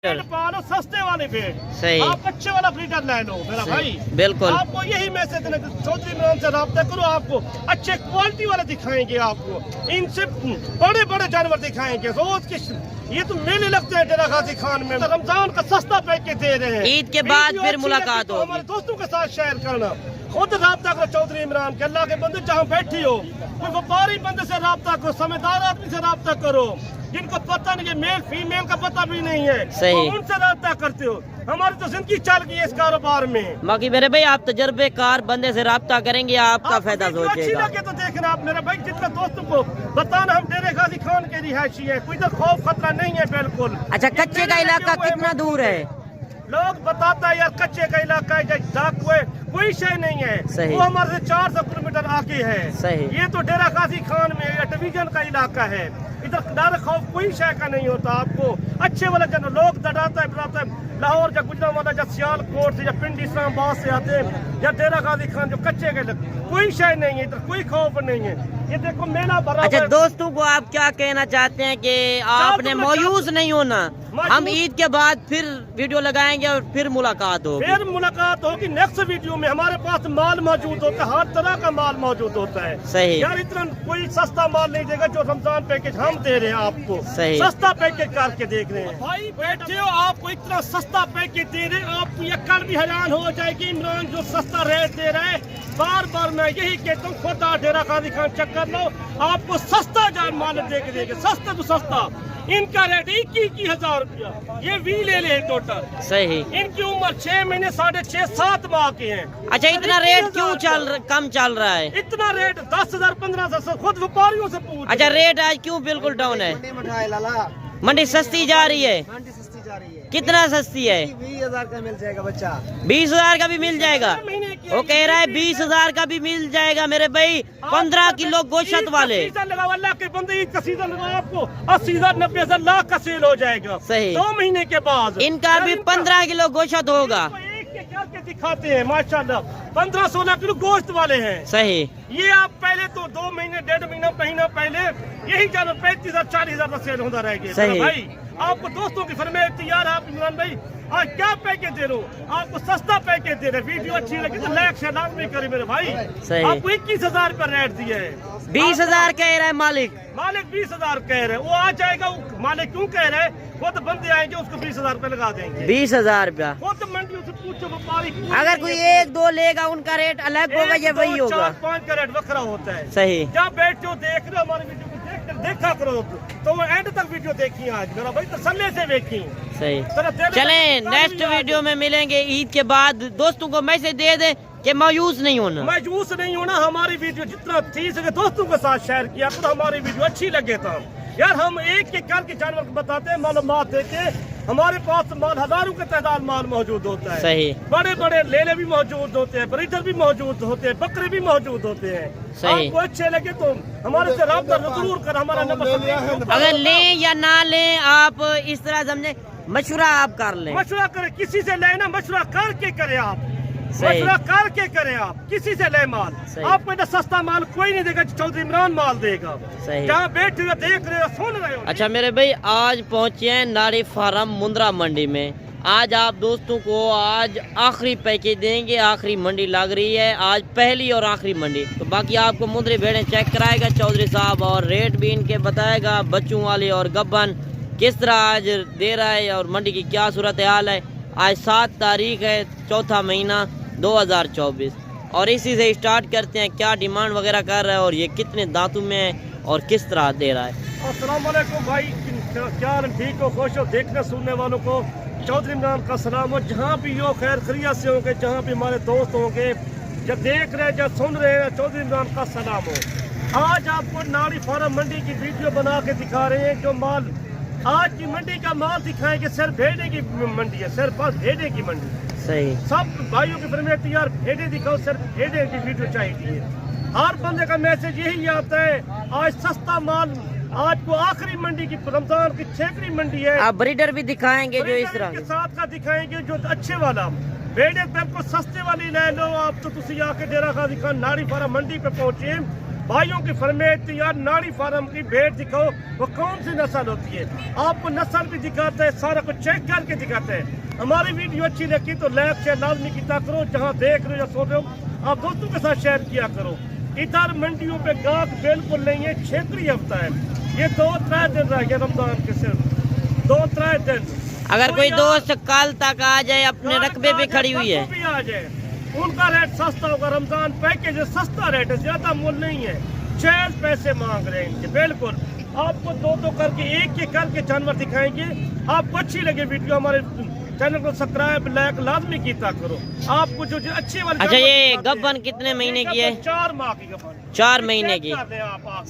पालो सस्ते वाले भेड़, सही। आप अच्छे वाला ब्रीडर ले लो मेरा भाई। बिल्कुल आपको यही मैसेज देना, चौधरी इमरान से रब्ता करो, आपको अच्छे क्वालिटी वाले दिखाएंगे, आपको इनसे बड़े बड़े जानवर दिखाएंगे। रोज के ये तो मेले लगते हैं डेरा गाजी खान में, रमजान का सस्ता पैकेज दे रहे हैं। ईद के बाद फिर मुलाकात तो होगी। हमारे दोस्तों के साथ शेयर करना, खुद रब्ता करो चौधरी इमरान के, अल्लाह के बंदे जहाँ बैठी हो, कोई व्यापारी बंदे से रब्ता करो, समझदार आदमी से रब्ता करो, जिनको पता नहीं है मेल फीमेल का पता भी नहीं है, सही। तो उनसे रब्ता करते हो। हमारी तो जिंदगी चल गई है इस कारोबार में। बाकी मेरे भाई आप तजर्बेकार बंदे से राब्ता करेंगे, आपका आपको फायदा वीडियो अच्छी सोचेगा। लगे तो देखना आप मेरे भाई, जितने दोस्तों को बताना हम डेरे गाजी खान के रिहायशी है, कोई इधर खौफ खतरा नहीं है बिल्कुल। अच्छा, कच्चे का इलाका कितना दूर है? लोग बताता है यार कच्चे का इलाका है, कोई शय नहीं है, सही। वो हमारे से 400 किलोमीटर आगे है। सही। ये तो डेरा गाजी खान में या डिवीजन का इलाका है, इधर डर खौफ कोई शय का नहीं होता। आपको अच्छे वाला जन लोग डराता है लाहौर या गुजरांवाला या सियालकोट से या पिंड इस्लामाबाद से आते हैं या डेरा गाजी खान, जो कच्चे के कोई शय नहीं है, इधर कोई खौफ नहीं है। ये देखो मेला भरा। अच्छा, दोस्तों को आप क्या कहना चाहते हैं कि आपने मायूस नहीं होना, हम ईद के बाद फिर वीडियो लगाएंगे और फिर मुलाकात होगी। फिर मुलाकात होगी नेक्स्ट वीडियो में। हमारे पास माल मौजूद होता है, हर तरह का माल मौजूद होता है। सही। यार इतना कोई सस्ता माल नहीं देगा जो रमजान पैकेज हम दे रहे हैं आपको। सही। सस्ता पैकेज करके देख रहे हैं भाई, बैठे हो आपको इतना सस्ता पैकेज दे रहे हैं, आपको ये कर भी हैरान हो जाएगी इमरान जो सस्ता रेट दे रहा है। बार बार मैं यही कहता हूँ, खुद डेरा गाजी खान चक्कर लो, आपको सस्ता जान माल दे के देंगे, सस्ता तो सस्ता। इनका रेट 21,000 रुपया, ये भी ले ले टोटल। सही। इनकी उम्र 6 महीने 6.5 7 माह के हैं। अच्छा, इतना रेट क्यों कम चल रहा है? इतना रेट 10,000 15,000 खुद व्यापारियों से पूछ। अच्छा, रेट आज क्यों बिल्कुल डाउन है? मंडी सस्ती जा रही है। कितना सस्ती है? 20,000 का मिल जाएगा बच्चा। 20,000 का भी मिल जाएगा। वो कह रहा है 20,000 का भी मिल जाएगा मेरे भाई, 15 किलो गोश्त वाले। लगा अल्लाह के बंदे, ईद का सीजन लगा, आपको 80,000 90,000 लाख का सेल हो जाएगा। सही। 2 महीने के बाद इनका भी 15 किलो गोश्त होगा। करके दिखाते हैं माशाल्लाह, 15-16 किलो गोश्त वाले हैं। सही। ये आप पहले तो 2 महीने 1.5 महीना पहले यही जानो 35,000 40,000 का सेल होता रह गया। सही। भाई आपको दोस्तों की फरमाइश थी यार, आप इमरान भाई आज क्या पैकेज दे रहे हो, आपको सस्ता पैकेज दे रहे। वीडियो अच्छी लगी तो लाइक शेयर लाजमी करे मेरे भाई। सही। आपको 21,000 पर रेट दिया है। 20,000 कह रहा है मालिक। मालिक 20,000 कह रहे हैं, वो आ जाएगा। मालिक क्यों कह रहे हैं, वो तो बंदे आएंगे उसको 20,000 रुपए लगा देंगे। 20,000 रुपया। वो तो मंडियों से पूछो व्यापारी, अगर कोई 1-2 लेगा उनका रेट अलग होगा या वही होगा? 4-5 का रेट वखरा होता है। सही। जब बैठते हो देख रहे हो हमारे वीडियो को, देखा करो तो वो एंड तक वीडियो देखी आज मेरा भाई, तसल्ली से देखी। सही। चलें, नेक्स्ट वीडियो में मिलेंगे ईद के बाद। दोस्तों को मैसेज दे दे कि मायूस नहीं होना। मायूस नहीं होना, हमारी वीडियो जितना थी सके दोस्तों के साथ शेयर किया तो हमारी वीडियो अच्छी लगे था यार। हम एक एक करके जानवर को बताते हैं, मालूमात देते। हमारे पास माल हजारों के तादाद माल मौजूद होता है। सही। बड़े बड़े लेले भी मौजूद होते हैं, ब्रीडर भी मौजूद होते हैं, बकरे भी मौजूद होते हैं। सही। आपको अच्छे लगे तो हमारे से राब्ता जरूर कर। हमारा नंबर अगर लें या ना लें, आप इस तरह समझे, मशवरा आप कर लें। मशवरा करें, किसी से लेना मशवरा करके करें आप। सही। मशवरा करके करें आप, किसी से ले माल। आपको इतना सस्ता माल कोई नहीं देगा, चौधरी इमरान माल देगा। सही। जहाँ बैठे हुए देख रहे हो, सुन रहे हो। अच्छा मेरे भाई, आज पहुंचे हैं नाड़ी फार्म मुंद्रा मंडी में। आज आप दोस्तों को आज आखिरी पैकेज देंगे, आखिरी मंडी लग रही है आज, पहली और आखिरी मंडी। तो बाकी आपको मुंद्री भेड़ें चेक कराएगा चौधरी साहब, और रेट भी इनके बताएगा, बच्चों वाली और गब्बन किस तरह आज दे रहा है और मंडी की क्या सूरत हाल है। आज 7 तारीख है, 4था महीना 2024, और इसी से स्टार्ट करते हैं क्या डिमांड वगैरह कर रहा है और ये कितने दांतों में है और किस तरह दे रहा है। अस्सलाम वालेकुम भाई, क्या ठीक हो, खुश हो? देखने सुनने वालों को चौधरी इमरान का सलाम हो, जहाँ भी हो खैर खैरियत से होंगे, जहाँ भी हमारे दोस्त होंगे, जब देख रहे हैं जब सुन रहे हैं, चौधरी इमरान का सलाम हो। आज आपको नाड़ी फार्म मंडी की वीडियो बना के दिखा रहे हैं। जो माल आज की मंडी का माल दिखाएंगे, सिर्फ भेड़े की मंडी है, सिर्फ बस भेड़े की मंडी। सही। सब भाइयों की फरमाइश यार भेड़े दिखाओ, सिर्फ भेड़े की वीडियो चाहिए। हर बंदे का मैसेज यही आता है, आज सस्ता माल। आज को आखिरी मंडी की, रमजान की 6वीं मंडी है। आप ब्रीडर भी दिखाएंगे जो इस तरह के साथ का दिखाएंगे, जो अच्छे वाला भेड़े बिल्कुल सस्ते वाली ले लो आप। तो तुसी आके डेरा गाजी खान नाड़ी फार्म मंडी पे पहुंचे, भाइयों की फरमाइश थी यार नाड़ी फार्म की भेड़ दिखाओ, वो कौन सी नस्ल होती है। आपको नस्ल भी दिखाते हैं, सारा कुछ चेक करके दिखाते हैं। हमारी वीडियो अच्छी लगी तो लाइक शेयर लाजमी किया करो, जहाँ देख रहे हो या सुन रहे हो आप दोस्तों के साथ शेयर किया करो। इधर मंडियों पे गाहक बिल्कुल नहीं है, क्षेत्रीय हफ्ता है, ये 2-3 दिन रह गए रमजान के, सिर्फ 2-3 दिन। अगर कोई दोस्त कल तक आ जाए, अपने रकबे पे खड़ी हुई है, भी आ जाए, उनका रेट सस्ता होगा। रमजान पैकेज सस्ता रेट है, ज्यादा मूल्य नहीं है, 6 पैसे मांग रहे हैं इनके। बिल्कुल आपको 2-2 करके एक करके जानवर दिखाएंगे। आपको अच्छी लगे वीडियो, हमारे चैनल को सब्सक्राइब लाइक लाजमी कीता करो। आपको जो अच्छी वाली। अच्छा, ये गब्बन कितने महीने की है? 4 माह की गब्बन। 4 महीने की।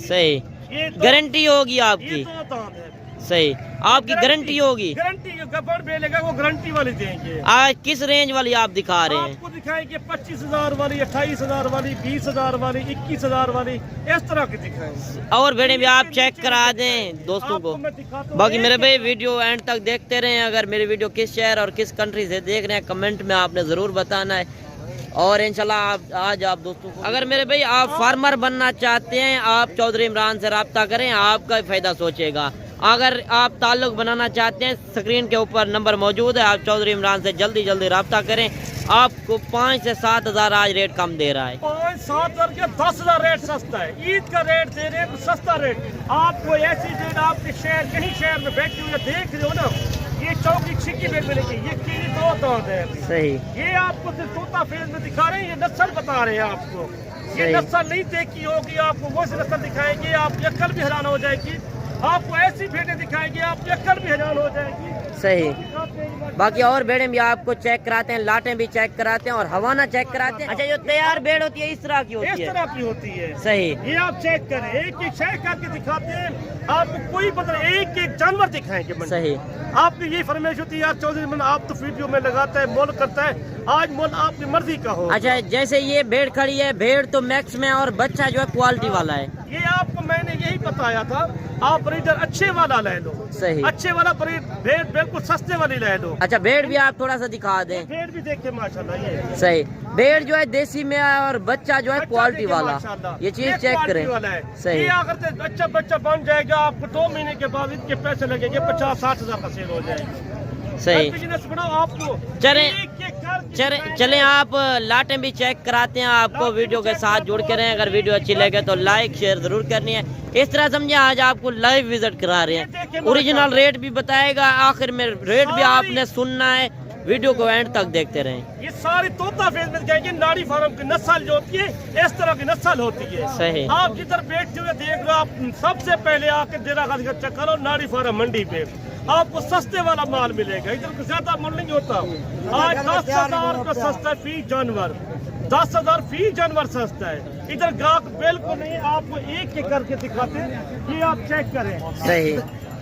सही, गारंटी होगी आपकी? सही, आपकी गारंटी होगी? गारंटी गब्बन मिलेगा, वो गारंटी वाली देंगे। आज किस रेंज वाली आप दिखा रहे हैं? आपको दिखाएंगे 25,000 वाली, 28,000 वाली, 20,000 वाली, 21,000 वाली, इस तरह की दिखाएंगे। और भेड़े भी आप चेक करा दें दोस्तों को। बाकी मेरे भाई वीडियो एंड तक देखते रहें। अगर मेरी वीडियो किस शहर और किस कंट्री से देख रहे हैं कमेंट में आपने ज़रूर बताना है। और इंशाल्लाह आज आप दोस्तों को, अगर मेरे भाई आप फार्मर बनना चाहते हैं, आप चौधरी इमरान से रब्ता करें, आपका फ़ायदा सोचेगा। अगर आप ताल्लुक बनाना चाहते हैं, स्क्रीन के ऊपर नंबर मौजूद है, आप चौधरी इमरान से जल्दी रब्ता करें। आपको 5 से 7 हज़ार आज रेट कम दे रहा है। 5-7 हज़ार क्या 10,000 रेट सस्ता है। ईद का रेट दे रहे हैं, सस्ता रेट। आपको ऐसी रेट आपके शहर कहीं शहर में बैठे हुए देख रहे हो ना, ये चौकी छिक्की में मिलेगी, ये कीड़ी 2 दांत है। सही, ये आपको तोता फेज में दिखा रहे हैं, ये नस्ल बता रहे हैं आपको। ये नस्ल नहीं देखी होगी, आपको वो सी नस्ल दिखाएंगे, आपकी अक्ल भी हैरान हो जाएगी। आपको ऐसी भेड़ें दिखाएंगे, आपकी अक्ल भी हैरान हो जाएगी। सही। बाकी और भेड़ें भी आपको चेक कराते हैं, लाटें भी चेक कराते हैं और हवाना चेक कराते हैं। अच्छा, जो तैयार भेड़ होती है इस तरह की होती है? इस तरह की होती है। सही, ये आप चेक करें, एक चेक करके दिखाते हैं आपको, कोई मतलब एक जानवर दिखाएंगे। सही, आपकी यही फरमाइश होती है यार चौधरी मन आप तो वीडियो में लगाता है, मोल करता है, आज मोल आपकी मर्जी का हो। अच्छा, जैसे ये भेड़ खड़ी है, भेड़ तो मैक्स में और बच्चा जो है क्वालिटी वाला है। ये आपको मैंने यही बताया था, आप ब्रीडर अच्छे वाला ले लो। सही, अच्छे वाला भेड़ बिल्कुल सस्ते वाली ले लो। अच्छा, भेड़ भी आप थोड़ा सा दिखा दें। भेड़ भी देखे माशाल्लाह। ये सही, भेड़ जो है देसी में है और बच्चा जो है क्वालिटी वाला, ये चीज चेक करें। सही, ये अगर अच्छा बच्चा बन जाएगा, आपको 2 महीने के बाद इनके पैसे लगेंगे, 50-60 हज़ार का सेल हो जाएगा। सही, बिजनेस बढ़ाओ। आपको चलें आप लाटें भी चेक कराते हैं। आपको वीडियो के साथ जुड़ के रहें। अगर वीडियो अच्छी लगे तो लाइक शेयर जरूर करनी है। इस तरह समझे आज आपको लाइव विजिट करा रहे हैं, ओरिजिनल रेट भी बताएगा, आखिर में रेट भी आपने सुनना है। वीडियो को एंड तक देखते रहें। ये सारी तोता फेज में दिखाएंगे, नाड़ी फार्म की नस्ल जो होती है, इस तरह की नस्ल होती है। सही, आप जिधर बैठते हुए देख रहे हो, आप सबसे पहले आके डेरा गाजी का चक्कर लो, नाड़ी फार्म मंडी पे आपको सस्ते वाला माल मिलेगा। इधर ज्यादा मूल्य नहीं होता। आज 10,000 का सस्ता फी जानवर, 10,000 फी जानवर सस्ता है। इधर गाहक बिल्कुल नहीं, आपको एक करके दिखाते हैं, ये आप चेक करें। सही,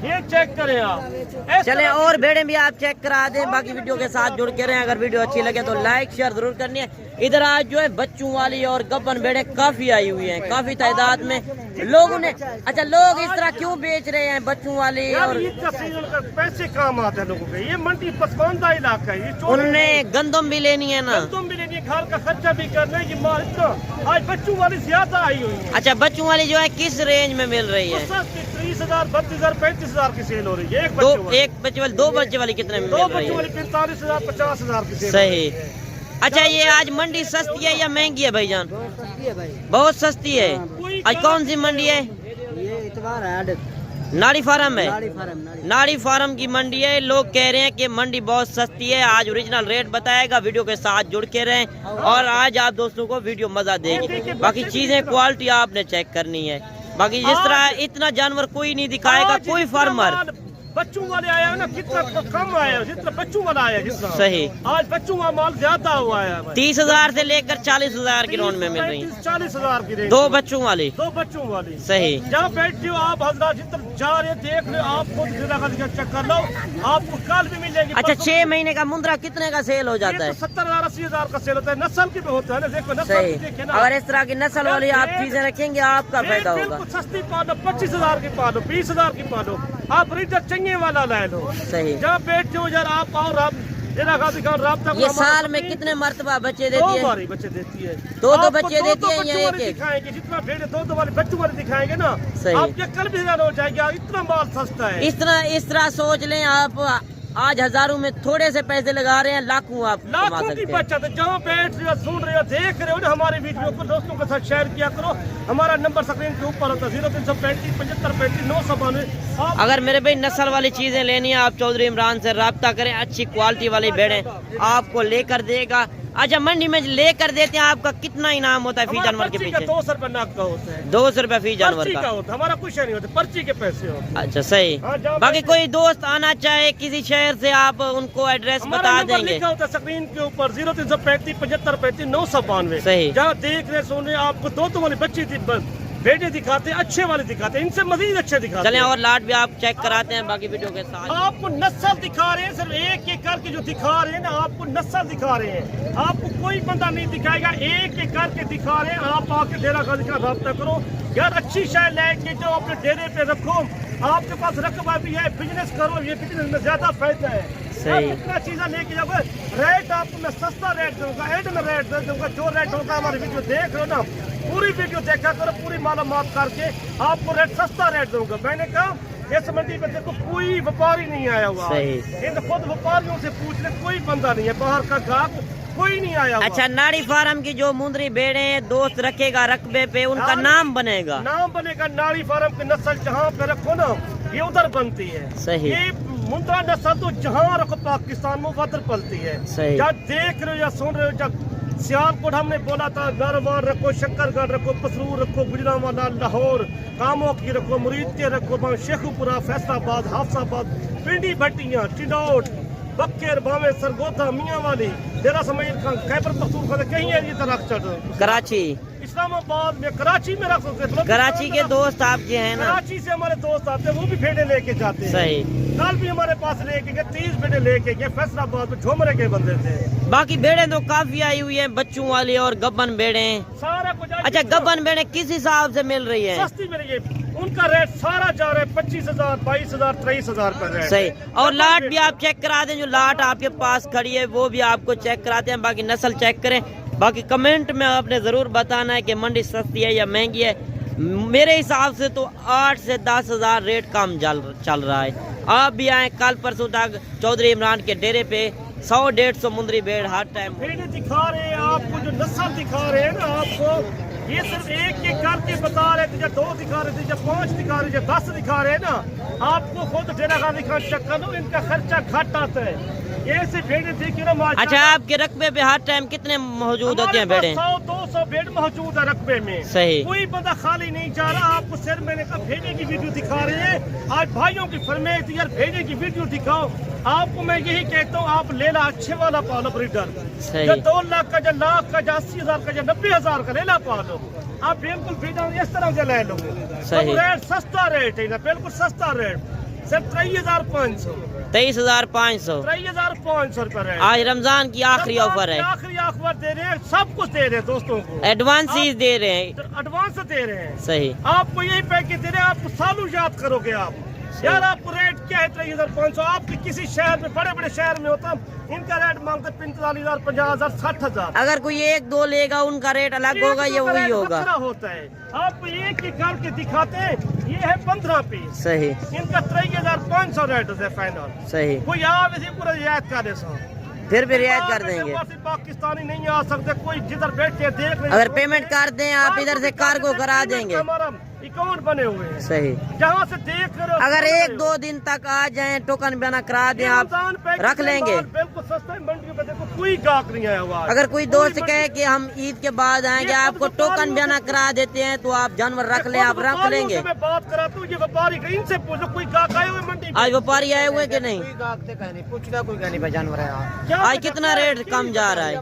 ये चेक करें आप। चले और भेड़ें भी आप चेक करा दें। बाकी वीडियो के साथ जुड़ के रहें। अगर वीडियो अच्छी लगे तो लाइक शेयर जरूर करनी है। इधर आज जो है बच्चों वाली और गब्बन भेड़ें काफी आई हुई हैं, काफी तादाद में लोगों ने। अच्छा, लोग इस तरह क्यों बेच रहे हैं बच्चों वाली? और पैसे काम आते हैं लोगों के, ये मंडी पसमानदा इलाका है। उन्होंने गंदम भी लेनी है ना, गंदम भी लेनी है, घर का खर्चा भी करना है। ये माल इतना आज बच्चों वाली ज्यादा आई हुई है। अच्छा, बच्चों वाली जो है किस रेंज में मिल रही है? 30,000, 32,000, 35,000 की सेल हो रही है। दो बच्चे वाली कितने में मिल रही है? 45,000, 50,000 की सेल। सही। अच्छा, ये आज मंडी सस्ती है या महंगी है भाईजान? बहुत सस्ती है। आज कौन सी मंडी है? ये इतवार है, नाड़ी फार्म है। नाड़ी फार्म। नाड़ी फार्म की मंडी है। लोग कह रहे हैं कि मंडी बहुत सस्ती है। आज ओरिजिनल रेट बताएगा, वीडियो के साथ जुड़ के रहें और आज आप दोस्तों को वीडियो मजा देगी। बाकी चीजें क्वालिटी आपने चेक करनी है। बाकी जिस तरह इतना जानवर कोई नहीं दिखाएगा कोई फार्मर। बच्चों वाले आया है ना, कितना कम आया, जितना बच्चों वाला आया जितना। सही, आज बच्चों वाला माल ज्यादा हुआ है। 30,000 से लेकर 40,000 की रोड में मिल रही है। 40,000 की रेंज, 2 बच्चों वाली। 2 बच्चों वाली। सही, जहाँ बैठते हो आप हजरात, जितना जा रहे देख रहे हो, आप खुद चक्कर लो, आपको कल भी मिलेगी। अच्छा, 6 महीने का मुंद्रा कितने का सेल हो जाता है? 70,000, 80,000 का सेल होता है। नस्ल की भी होता है ना, देखो नस्ल सही। देखे ना। अगर इस तरह की नस्ल वाली आप चीजें रखेंगे आपका फायदा होगा। सस्ती पालो, 25,000 की पालो, 20,000 की पालो, आप ब्रीडर चंगे वाला ले लो। सही, जहाँ बैठते हो यार आप, और आप डेरा गाजी खान राब्ता ये साल में कितने मरतबा बच्चे देती है? 2 बार ही बच्चे देती है। दो आपको बच्चे देती है या बच्चों वाले एक? दिखाएंगे, जितना भेड़े 2 वाले बच्चों वाले दिखाएंगे ना, सही। आपके कल भी ज्यादा हो जाएगा, इतना माल सस्ता है। इस तरह सोच लें आप, आज हजारों में थोड़े से पैसे लगा रहे हैं, लाखों आप कमा लाखों की सकते हैं। बचत है। जहाँ बैठ रहे हो, सुन रहे हो, देख रहे हो ना हमारे वीडियो को, दोस्तों के साथ शेयर किया करो। हमारा नंबर स्क्रीन के ऊपर होता है 0335 75 992। अगर मेरे भाई नस्ल वाली चीजें लेनी है, आप चौधरी इमरान से राब्ता करें, अच्छी क्वालिटी वाली भेड़ें आपको लेकर देगा। अच्छा, मंडी में लेकर देते हैं, आपका कितना इनाम होता है फी जानवर के पीछे? 200 रुपए नाक का होता है, 200 रुपए फी जानवर पर्ची का। का होता है, हमारा कुछ नहीं होता, पर्ची के पैसे होते हैं। अच्छा, सही। हाँ, जाओ बाकी बैठे। कोई दोस्त आना चाहे किसी शहर से, आप उनको एड्रेस हमारा बता नंबर देंगे। लिखा होता है स्क्रीन के ऊपर 0335 75 992। सही। जहाँ देख रहे सुन रहे, आपको 2 वाली बच्ची भेड़े दिखाते, अच्छे वाले दिखाते, इनसे मजीद अच्छे दिखाते। चलें और लाट भी आप चेक कराते हैं बाकी वीडियो के साथ। आपको नस्ल दिखा रहे हैं, सिर्फ एक एक करके जो दिखा रहे हैं ना, आपको नस्ल दिखा रहे हैं। आपको कोई बंदा नहीं दिखाएगा, एक एक करके दिखा रहे हैं। आप आके डेरा गाजी का राब्ता करो यार, अच्छी शाय लेके जो अपने डेरे पे रखो, आपके पास रकबा भी है, बिजनेस करो, ये बिजनेस में ज्यादा फायदा है। सही। कितना चीजें लेके जाओगे, रेट आपको मैं सस्ता रेट दूंगा, एड में रेट दे दूंगा। जो रेट होगा हमारी वीडियो देख रहे हो ना, पूरी वीडियो देखा करो, पूरी मालूमात करके आपको रेट सस्ता रेट दूंगा। मैंने कहा इस मंडी में देखो कोई व्यापारी नहीं आया हुआ, सही। इन खुद व्यापारियों से पूछ ले, कोई बंदा नहीं है, बाहर का ग्राहक कोई नहीं आया हुआ। अच्छा, नाड़ी फार्म की जो मुंदरी भेड़े दोस्त रखेगा रकबे पे, उनका नाम बनेगा? नाम बनेगा नाड़ी फार्म की नस्ल जहाँ पे रखो ना, ये उधर बनती है। सही। ये मुंद्रा नस्ल तो जहाँ रखो पाकिस्तान में उधर पलती है। सही। जब देख रहे हो या सुन रहे हो, जब सियालकोट हमने बोला था गरवार रखो, शक्करगढ़ रखो, पसरूर रखो, गुजरांवाला, लाहौर, कामों की रखो, मुरीद के रखो, शेखुपुरा, फैसलाबाद, हाफसाबाद, पिंडी भट्टियाँ, टिडौट, बक्केर, बावे, सरगोधा, मियाँ वाली, डेरा समीर खान, खैबर पख्तूनख्वा, कहीं है ये तरह चढ़ रहे हो। कराची, इस्लामाबाद में, कराची में रख सकते हैं। कराची के दोस्त आपके हैं ना? कराची से हमारे दोस्त आते हैं, वो भी भेड़े लेके जाते हैं। सही। कल भी हमारे पास लेके गए, 30 भेड़े लेके गए, फैसलाबाद में झोमरे के बंदे थे। बाकी भेड़े तो काफी आई हुई है, बच्चों वाली और गब्बन भेड़े। सारा कुछ। अच्छा, गब्बन भेड़े किस हिसाब से मिल रही है? सस्ती मिल रही है, उनका रेट सारा जा रहा है 25,000, 22,000, 23,000 पर रेट। सही। और लाट भी आप चेक करा दें, जो लाट आपके पास खड़ी है वो भी आपको चेक कराते हैं। बाकी नस्ल चेक करें। बाकी कमेंट में आपने जरूर बताना है कि मंडी सस्ती है या महंगी है। मेरे हिसाब से तो 8 से 10,000 रेट कम चल रहा है। आप भी आए कल परसों तक चौधरी इमरान के डेरे पे, 100-150 मुंदरी भेड़ हर टाइम। भेड़े दिखा रहे हैं आपको, जो नस्ल दिखा रहे हैं ना आपको, ये सिर्फ एक एक करके बता रहे थे, जब 2 दिखा रहे थे, जब 5 दिखा रहे थे, 10 दिखा रहे हैं ना, आपको खुद डेरा गाजी खान चेक कर लो, इनका खर्चा घट आता है। ये से भेड़े देखिए ना माशाल्लाह। अच्छा, आपके रकबे पे हर टाइम कितने मौजूद होते हैं भेड़े? 100-200 भेड़ मौजूद है रकबे में। सही। कोई बंदा खाली नहीं जा रहा। आपको सिर्फ मैंने कहा भेड़े की वीडियो दिखा रहे हैं। आज भाइयों की फरमाइश थी यार, भेड़े की वीडियो दिखाओ। आपको मैं यही कहता हूँ, आप लेला अच्छे वाला पालो ब्रीडर, सही। जो 2 लाख का, जो लाख का, जो 80,000 का, जो 90,000 का लेला पालो। आप बिल्कुल ब्रीडर इस तरह से ले लो। सही। रेट सस्ता रेट है ना, बिल्कुल सस्ता रेट, सिर्फ 23,500। 23,500। 23,500 रुपए रेट। आज रमजान की आखिरी ऑफर है, आखिरी ऑफर दे रहे हैं, सब कुछ दे रहे हैं दोस्तों को, एडवांस ही दे रहे हैं। एडवांस दे रहे हैं। सही। आपको यही पैकेज दे रहे हैं, आपको सालों याद करोगे आप। यार आपको रेट क्या है 23,500? आपके किसी शहर में, बड़े बड़े शहर में होता, इनका रेट मांगते 45,000, 50,000, 60,000। अगर कोई 1-2 लेगा उनका रेट अलग होगा, ये वही होगा। होता है। आपको एक एक करके दिखाते हैं, ये है 15 पीस, सही। इनका 23,500 रेट है फाइनल। सही। कोई आप इसी पूरा याद कर दे, फिर भी रियायत कर देंगे। पाकिस्तानी नहीं आ सकते, कोई जिधर बैठे देख रहे। अगर पेमेंट कर दें आप, इधर से कार्गो करा देंगे। हमारा अकाउंट बने हुए हैं। सही। जहाँ से देख रहे हो, अगर 1-2 दिन तक आ जाएं, टोकन बना करा दें, आप रख लेंगे। बिल्कुल सस्ता है, मंडी में देखो कोई गाहक नहीं आया हुआ। अगर कोई दोस्त कहे कि हम ईद के बाद आएंगे, आपको टोकन बना करा देते हैं, तो आप जानवर रख लें, आप रख लेंगे। मैं बात करा तू, ये व्यापारी का, इनसे पूछो कोई गाहक आए हुए मंडी में? आज व्यापारी आए हुए कि नहीं? पूछना कोई कहनी भाई जानवर है। आज कितना रेट कम जा रहा है?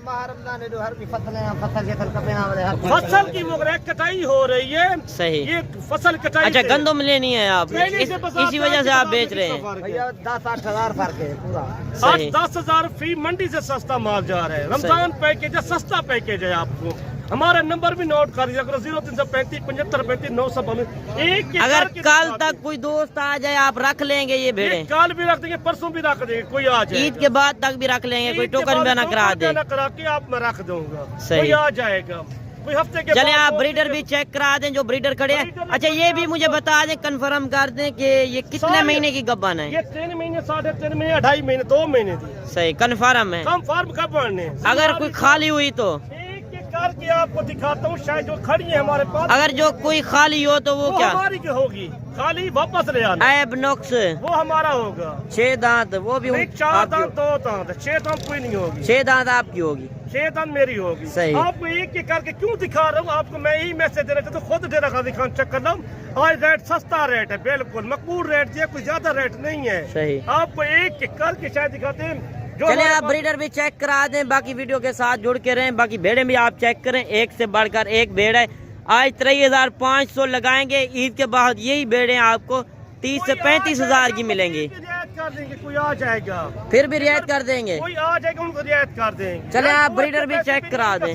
फसल की मुगरे कटाई हो रही है। सही। ये फसल कटाई। अच्छा, गंदम लेनी है आप, इसी वजह से आप बेच रहे हैं। भैया 10-8 फर्क है पूरा। सही। 8-10 हजार फी मंडी से सस्ता माल जा रहा है। रमजान पैकेज है, सस्ता पैकेज है आपको। हमारा नंबर भी नोट कर दिया करो 0335 75 35 992। एक के अगर करके कल दिखा तक कोई दोस्त आ जाए आप रख लेंगे ये दे। भेड़े? कल भी रख देंगे, परसों भी रख देंगे, कोई आ जाए ईद के बाद तक भी रख लेंगे, कोई टोकन बना करा दे? करा के आप मैं रख दूंगा, सही। कोई आ जाएगा कोई हफ्ते के चले बाद आप वो ब्रीडर भी चेक करा दें जो ब्रीडर खड़े हैं। अच्छा ये भी मुझे बता दें, कंफर्म कर दें कि ये कितने सारे- महीने की गब्बन है? ये 3 महीने 3.5 महीने 2.5 महीने 2 महीने थी। सही कंफर्म है? कम फार्म कब बढ़ने अगर कोई खाली हुई तो? एक एक करके आपको दिखाता हूँ, शायद जो खड़ी है हमारे पास अगर जो कोई खाली हो तो वो क्या? हमारी की होगी, खाली वापस ले आना, ऐब नुक्स वो हमारा होगा। 6 दांत वो भी नहीं 4 आपकी- दांत 2 दांत 6 दांत कोई नहीं होगी, 6 दांत आपकी होगी। 6 दांत मेरी होगी। सही। आपको एक एक करके क्यों दिखा रहा हूँ, आपको मैं यही मैसेज दे रहा था, तो खुद डेरा गाजी खान चेक कर लो। आज रेट सस्ता रेट है, बिल्कुल मकबूल रेट है, कोई ज्यादा रेट नहीं है। सही। आपको एक एक करके शायद दिखाते हैं जो चले हमारे आप पास- ब्रीडर भी चेक करा दें, बाकी वीडियो के साथ जुड़ के रहें। बाकी भेड़ें भी आप चेक करें, एक से बढ़कर एक भेड़ है। आज 23,500 लगाएंगे, ईद के बाद यही भेड़ें आपको 30 से 35,000 की मिलेंगी। रियायत कर देंगे, कोई आ जाएगा, फिर भी रियायत कर देंगे। कोई आ जाएगा उनको रियायत कर देंगे। चले आप ब्रीडर भी चेक करा दें।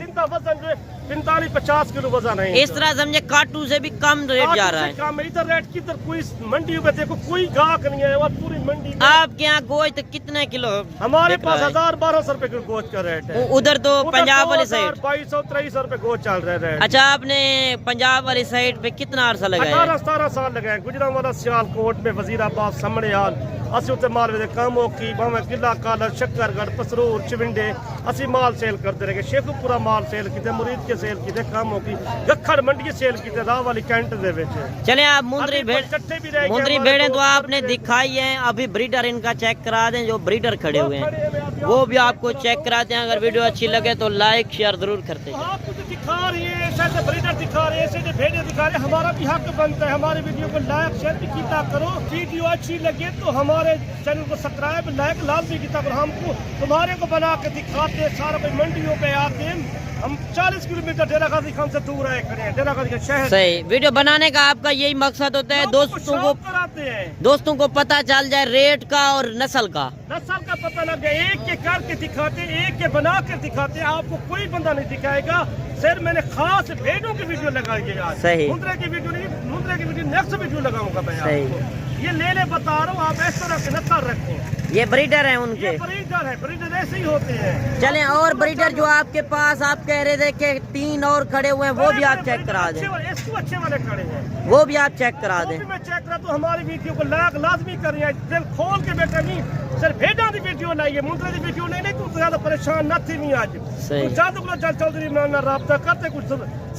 45-50 किलो वजन है। इस तरह समझे काटू से भी कम रेट जा रहा है। काम है, इधर रेट किधर कोई मंडी में देखो कोई गाहक नहीं है, और पूरी मंडी में आपके यहाँ गोश्त कितने किलो? हमारे बिक पास रहा है? 1000-1200 रुपए किलो गोश्त का रेट है। उधर तो पंजाब वाली साइड। 2200-2300 रुपए गोश्त चल रहा है रेट। अच्छा आपने पंजाब वाली साइड पे कितना अरसा लगाया है? 18-17 साल लगाए, गुजरांवाला सियालकोट में, वजीराबाद, समड़ियाल, ਅਸੀਂ ਉੱਤੇ ਮਾਲ ਵੇਚਦੇ ਕੰਮ ਹੋਕੀ ਭਾਵੇਂ ਕਿਲਾ ਕਾਲਾ ਸ਼ੱਕਰਗੜ ਪਸਰੂਰ ਚਵਿੰਡੇ ਅਸੀਂ ਮਾਲ ਸੇਲ ਕਰਦੇ ਰਹੇ। ਸ਼ੇਖੂਪੁਰਾ ਮਾਲ ਸੇਲ ਕੀਤੇ, ਮੁਰੀਦ ਕੇ ਸੇਲ ਕੀਤੇ, ਕੰਮ ਹੋਕੀ ਗੱਖੜ ਮੰਡੀ ਸੇਲ ਕੀਤੇ, ਰਾਹ ਵਾਲੀ कैंट ਦੇ ਵਿੱਚ। चले आप मुंदरी भेड़ चट्टे भी रह गए मुंदरी हमारे भेड़ें तो दोस्त आपने करते। दिखाई है, अभी ब्रीडर इनका चेक करा दें जो ब्रीडर खड़े हुए हैं, वो भी आपको चेक कराते हैं। अगर वीडियो अच्छी लगे तो लाइक शेयर जरूर करते हैं। आपको जो दिखा रही है, ऐसे ब्रीडर दिखा रहे हैं, ऐसे भेड़े दिखा रहे हैं, हमारा भी हक बनता है। हमारे वीडियो को लाइक शेयर भी किया करो, वीडियो अच्छी लगे तो हमारे चैनल को सब्सक्राइब लाइक लाजमी किया करो। हमको तुम्हारे को बना के दिखाते हैं, सारा कोई मंडियों पे आते हैं। हम 40 किलोमीटर डेरा गाजी खान से दूर आए खड़े हैं, डेरा गाजी का शहर। सही वीडियो बनाने का आपका यही मकसद होता है, दोस्तों को कराते हैं, दोस्तों को पता चल जाए रेट का और नस्ल का। नस्ल का पता लग गया। एक के करके दिखाते, एक के बना कर दिखाते, आपको कोई बंदा नहीं दिखाएगा। सिर्फ मैंने खास भेड़ों की वीडियो लगाई है आज, सही। मुंद्रे की वीडियो नहीं, मुंद्रे की वीडियो नेक्स्ट वीडियो लगाऊंगा मैं सही। आपको। ये ले बता रहा हूँ, आप इस तरह के नस्ल रखें। ये ब्रीडर है ये उनके। ब्रीडर है, ब्रीडर ऐसे ही होते हैं। चलें और ब्रीडर जो आपके पास आप कह रहे थे कि 3 और खड़े हुए हैं, वो भी आप चेक करा दें। इसको अच्छे वाले खड़े हैं, वो भी आप चेक करा वो दें। भी मैं चेक करा तो हमारी वीडियो को लाइक लाजमी करिए, दिल खोल के बेटा नहीं सिर्फ भेड़ा की वीडियो लाइए, मुंद्रे की वीडियो नहीं तू ज्यादा परेशान न थी नहीं आज। सही। तू ज्यादा को जल चौधरी इमरान ना राब्ता करते, कुछ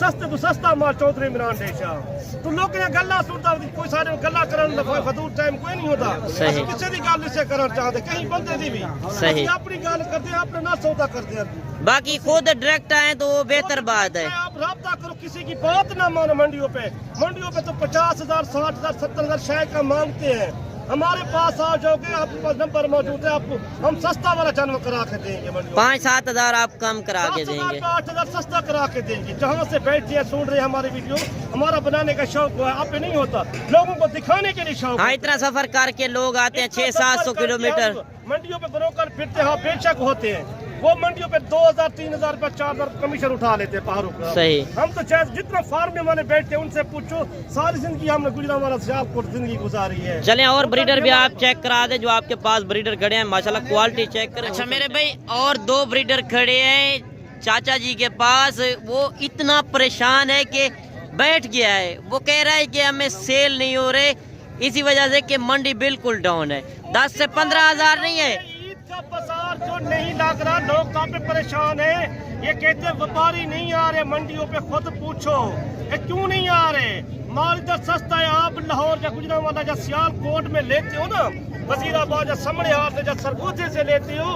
सस्ते तो सस्ता माल चौधरी इमरान देशा। तू लोग ने गल्ला सुनता, कोई सारे गल्ला करन दा फदूल टाइम कोई नहीं होता। सही। ਅਸੀਂ ਕਿਸੇ ਦੀ ਗੱਲ ਇਸੇ ਕਰਨ ਚਾਹते, कहीं बंदे ਦੀ भी सही। ਅਸੀਂ ਆਪਣੀ ਗੱਲ ਕਰਦੇ हैं, अपने ना सौदा करते हैं। बाकी खुद डायरेक्ट आए तो वो बेहतर बात है। आप राब्ता करो, किसी की बात ना मानो। मंडियों पे तो 50,000 60,000 70,000 शय का मांगते हैं। हमारे पास आ जाओगे, आपके पास नंबर मौजूद है, आपको हम सस्ता वाला जानवर करा के देंगे। 5-7 हजार आप कम करा के देंगे। 8,000 सस्ता करा के देंगे। जहाँ से बैठे हैं सुन रहे हैं हमारे वीडियो, हमारा बनाने का शौक है, आप पे नहीं होता, लोगों को दिखाने के लिए शौक। हाँ इतना सफर करके लोग आते हैं, 600-700 किलोमीटर। मंडियों पे ब्रोकर फिरते हैं, बेचक होते हैं, वो मंडियों पे 2,000-3,000 रुपए 4,000 कमीशन उठा लेते हैं पहाड़ों का। सही। हम तो चाहे जितना फार्म में हमारे बैठते हैं उनसे पूछो, सारी जिंदगी हमने गुजरांवाला सियालकोट जिंदगी गुजारी है। चलें और ब्रीडर भी आप चेक करा दें जो आपके पास ब्रीडर खड़े हैं, माशाल्लाह क्वालिटी चेक करें। अच्छा मेरे भाई और 2 ब्रीडर खड़े हैं चाचा जी के पास, वो इतना परेशान है कि बैठ गया है। वो कह रहा है कि हमें सेल नहीं हो रहे, इसी वजह से कि मंडी बिल्कुल डाउन है। 10 से 15 हजार नहीं है। ईद का बाजार जो नहीं लग रहा, लोग काफी परेशान है। ये कहते हैं व्यापारी नहीं आ रहे मंडियों पे, खुद पूछो ये क्यों नहीं आ रहे। माल इधर सस्ता है, आप लाहौर या गुजरांवाला या सियालकोट में लेते हो ना, वजीराबाद या समड़ियाल से या सरगोजे से लेते हो,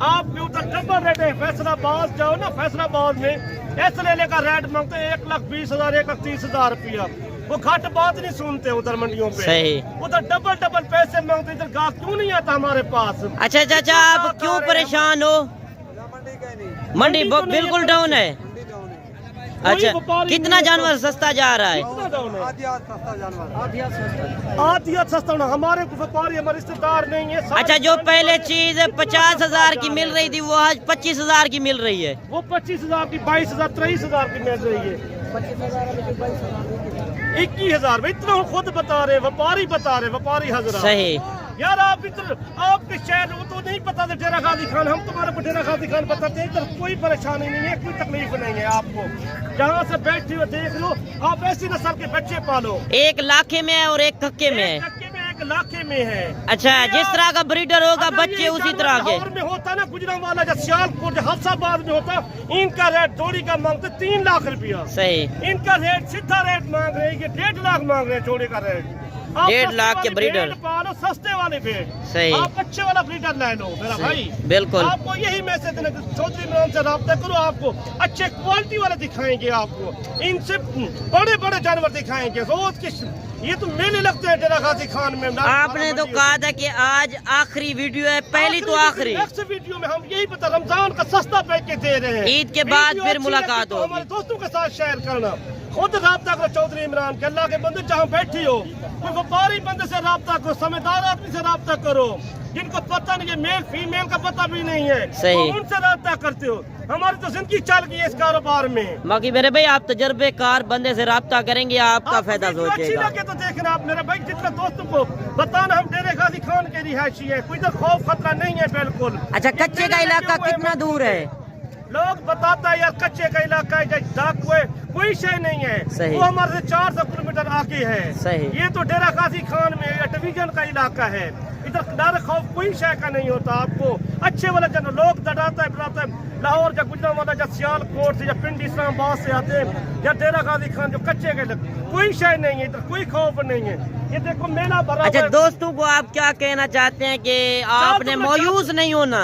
आप भी उधर डबल रेट है। फैसलाबाद जाओ ना, फैसलाबाद में ऐसे लेने का रेट मांगते हैं 1,20,000 1,30,000 रुपया। वो घट बात नहीं सुनते उधर मंडियों पे। सही। उधर डबल पैसे मांगते, इधर गाहक क्यों नहीं आता हमारे पास। अच्छा चाचा आप क्यों परेशान हो? मंडी तो नहीं बिल्कुल है, डाउन है। अच्छा कितना जानवर सस्ता जा रहा है? आदियात सस्ता होना, हमारे व्यापारी हमारे रिश्तेदार नहीं है। अच्छा जो पहले चीज 50,000 की मिल रही थी वो आज 25,000 की मिल रही है। वो 25,000 की, 22,000, 23,000 की मिल रही है। 21,000 में इतना खुद बता रहे, व्यापारी बता रहे, व्यापारी हजरा। सही यार आप इधर आपके शहर वो तो नहीं पता था डेरा गाजी खान, हम तुम्हारे को डेरा गाजी खान बताते हैं। इधर कोई परेशानी नहीं है, कोई तकलीफ नहीं है आपको। जहाँ से बैठे हुए देख लो, आप ऐसी नस्ल के बच्चे पालो। एक लाखे में है और एक कक्के में है। एक लाखे में है। अच्छा जिस तरह का ब्रीडर होगा अगर बच्चे ये उसी जानवर तरह के। लाहौर में होता ना, गुजरांवाला या सियालकोट, हफ्साबाद में होता, इनका रेट जोड़ी का मांगते 3 लाख रुपया। सही इनका रेट सीधा रेट मांग रहे हैं, ये 1.5 लाख मांग रहे हैं जोड़ी का रेट। आप 1.5 सस्ते लाख के वाले ब्रीडर। भेड़ पालो, सस्ते वाले भेड़। सही आप अच्छे वाला ब्रीडर ले लो मेरा भाई। बिल्कुल आपको यही मैसेज देना, चौधरी इमरान से राब्ता करो, आपको अच्छे क्वालिटी वाले दिखाएंगे, आपको इनसे बड़े बड़े जानवर दिखाएंगे रोज के। ये तो मेले लगते हैं डेरा गाजी खान में। आपने तो कहा था कि आज आखिरी वीडियो है, पहली तो आखिरी। नेक्स्ट वीडियो में हम यही पता रमजान का सस्ता पैकेज दे रहे हैं। ईद के बाद वीडियो फिर अच्छी मुलाकात लगी तो होगी। हमारे दोस्तों के साथ शेयर करना। खुद राब्ता करो चौधरी इमरान के, अल्लाह के बंदे जहाँ बैठी हो, कोई व्यापारी बंदे से राब्ता करो, समझदार आदमी से राब्ता करो, जिनको पता नहीं है, मेल फीमेल का पता भी नहीं है, सही। तो उनसे राब्ता करते हो। हमारी तो जिंदगी चल गई है इस कारोबार में। बाकी मेरे भाई आप तजर्बेकार बंदे से राब्ता करेंगे, आपका आपको फायदा वीडियो अच्छी सोचेगा। लगे तो देखना आप मेरे भाई, जितने दोस्तों को बताना हम डेरे गाजी खान के रिहायशी है, कोई इधर खौफ खतरा नहीं है बिल्कुल। अच्छा कच्चे का इलाका कितना दूर है? लोग बताता है यार कच्चे का इलाका है, डाक हुए कोई शय नहीं है। सही। वो हमारे से 400 किलोमीटर आगे है। सही। ये तो डेरा गाजी खान में या डिवीजन का इलाका है, इधर डर खौफ कोई शय का नहीं होता। आपको अच्छे वाले जन लोग डराता है डराता है, लाहौर या गुजरांवाला या सियालकोट से या पिंडी इस्लामाबाद से आते हैं, या डेरा गाजी खान जो कच्चे के कोई शय नहीं है, इधर कोई खौफ नहीं है। ये देखो मेला भरा। अच्छा दोस्तों को आप क्या कहना चाहते हैं कि आपने मायूस नहीं होना,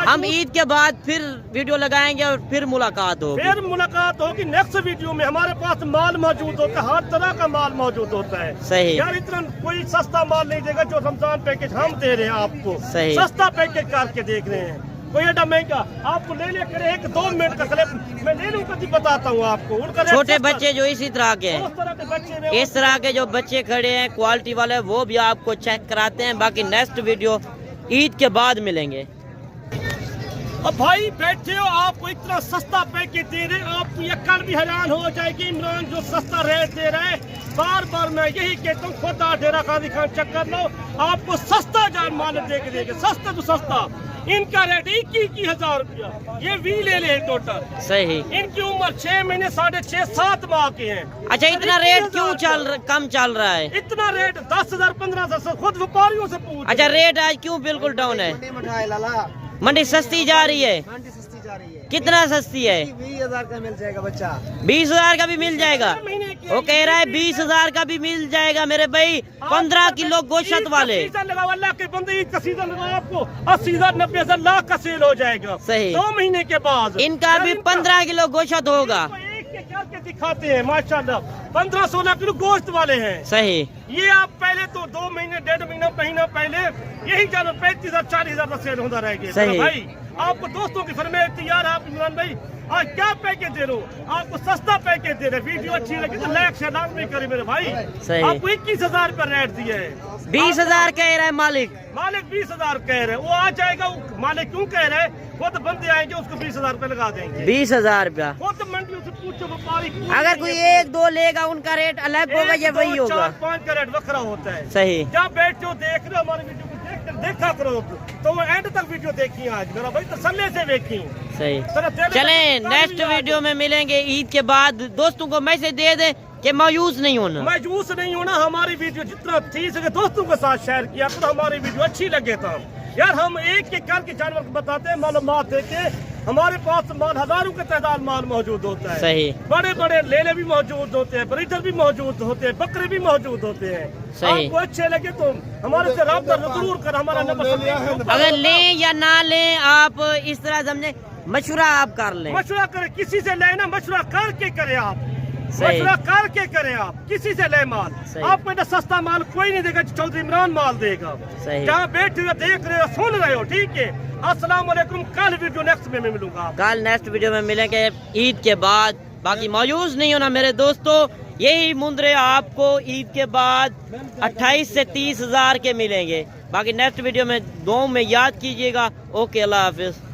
हम ईद के बाद फिर वीडियो लगाएंगे और फिर मुलाकात होगी। फिर मुलाकात होगी नेक्स्ट वीडियो में। हमारे पास माल मौजूद होता है, हर तरह का माल मौजूद होता है। सही। यार इतना कोई सस्ता माल नहीं देगा जो रमजान पैकेज हम दे रहे हैं आपको। सही। सस्ता पैकेज करके देख रहे हैं, कोई एडा महंगा आपको ले लेकर 1-2 मिनट का क्लिप मैं ले लूँ, कभी बताता हूँ आपको। उनका रेट छोटे सस्ता- बच्चे जो इसी तरह के हैं, उस तरह के बच्चे में इस तरह के जो बच्चे खड़े हैं क्वालिटी वाले, वो भी आपको चेक कराते हैं। बाकी नेक्स्ट वीडियो ईद के बाद मिलेंगे। अब भाई बैठे हो, आपको इतना सस्ता पैकेज दे रहे हैं, आपकी अक्ल भी हैरान हो जाएगी। इमरान जो सस्ता रेट दे रहा है, बार बार मैं यही कहता हूँ, खुद डेरा गाजी खान चक्कर लो, आपको सस्ता जान माल दे के देंगे, सस्ता तो सस्ता। इनका रेट 21,000 रुपया, ये भी ले ले टोटल। सही। इनकी उम्र 6 महीने 6.5 7 माह के हैं। अच्छा इतना रेट क्यों कम चल रहा है? इतना रेट 10,000 15,000 खुद व्यापारियों से पूछ। अच्छा रेट आज क्यों बिल्कुल डाउन है? लाला मंडी सस्ती जा रही है? मंडी सस्ती जा रही है। कितना सस्ती है? 20,000 का मिल जाएगा बच्चा। 20,000 का भी मिल जाएगा? महीने के वो कह रहा है 20,000 का भी मिल जाएगा मेरे भाई। 15 किलो गोश्त वाले। सीजन लगा, अल्लाह के बंदे, ईद का सीजन लगा, आपको 80,000 90,000 लाख का सेल हो जाएगा। सही। 2 महीने के बाद इनका भी 15 किलो गोश्त होगा। एक के करके दिखाते हैं माशाल्लाह, 15-16 किलो गोश्त वाले हैं। सही। ये आप पहले तो 2 महीने 1.5 महीना पहले यही जानो 35,000 40,000 का सेल होता रह गया। सही। भाई आपको दोस्तों की फरमाइश थी यार, आप इमरान भाई आज क्या पैकेज दे रहे हो, आपको सस्ता पैकेज दे रहे। वीडियो अच्छी लगी तो लाइक शेयर लाजमी करें मेरे भाई। सही। आपको 21,000 रुपया रेट दिया है। 20,000 कह रहा है मालिक। मालिक 20,000 कह रहे हैं, वो आ जाएगा। वो मालिक क्यों कह रहे हैं, वो तो बंदे आएंगे उसको 20,000 रुपए लगा देंगे। 20,000 रुपया। वो तो मंडियों से पूछो व्यापारी, अगर कोई 1-2 लेगा उनका रेट अलग होगा या वही होगा? 4-5 का रेट वखरा होता है। सही। जब बैठते हो देख रहे हो हमारी वीडियो को देखा करो, तो वो एंड तक वीडियो देखी आज मेरा भाई, तसल्ली से देखी। सही। तेरे चलें नेक्स्ट वीडियो में मिलेंगे ईद के बाद। दोस्तों को मैसेज दे दे कि मायूस नहीं होना, मायूस नहीं होना। हमारी वीडियो जितना थी सके दोस्तों के साथ शेयर किया करो, हमारी वीडियो अच्छी लगे तो यार हम एक एक करके जानवर को बताते हैं, मालूमात देते। हमारे पास माल हजारों के तादाद माल मौजूद होता है। सही। बड़े बड़े लेले भी मौजूद होते हैं, ब्रीडर भी मौजूद होते हैं, बकरे भी मौजूद होते हैं। सही। आपको अच्छे लगे तो हमारे से राब्ता जरूर कर, हमारा नंबर अगर लें या ना लें आप इस तरह समझे, मशवरा आप कर लें। मशवरा करें, किसी से लेना मशवरा करके करें आप, सही। मशवरा करके करें आप, किसी से ले माल। सही। आपको इतना सस्ता माल कोई नहीं देगा, चौधरी इमरान माल देगा। सही। जहाँ बैठे हुए देख रहे हो सुन रहे हो, ठीक है। अस्सलाम वालेकुम, कल वीडियो नेक्स्ट में मिलूंगा। कल नेक्स्ट वीडियो में मिलेंगे ईद के बाद। बाकी मायूस नहीं होना मेरे दोस्तों, यही मुंद्रे आपको ईद के बाद 28 से 30 हज़ार के मिलेंगे। बाकी नेक्स्ट वीडियो में दुआओं में याद कीजिएगा। ओके, अल्लाह हाफिज़।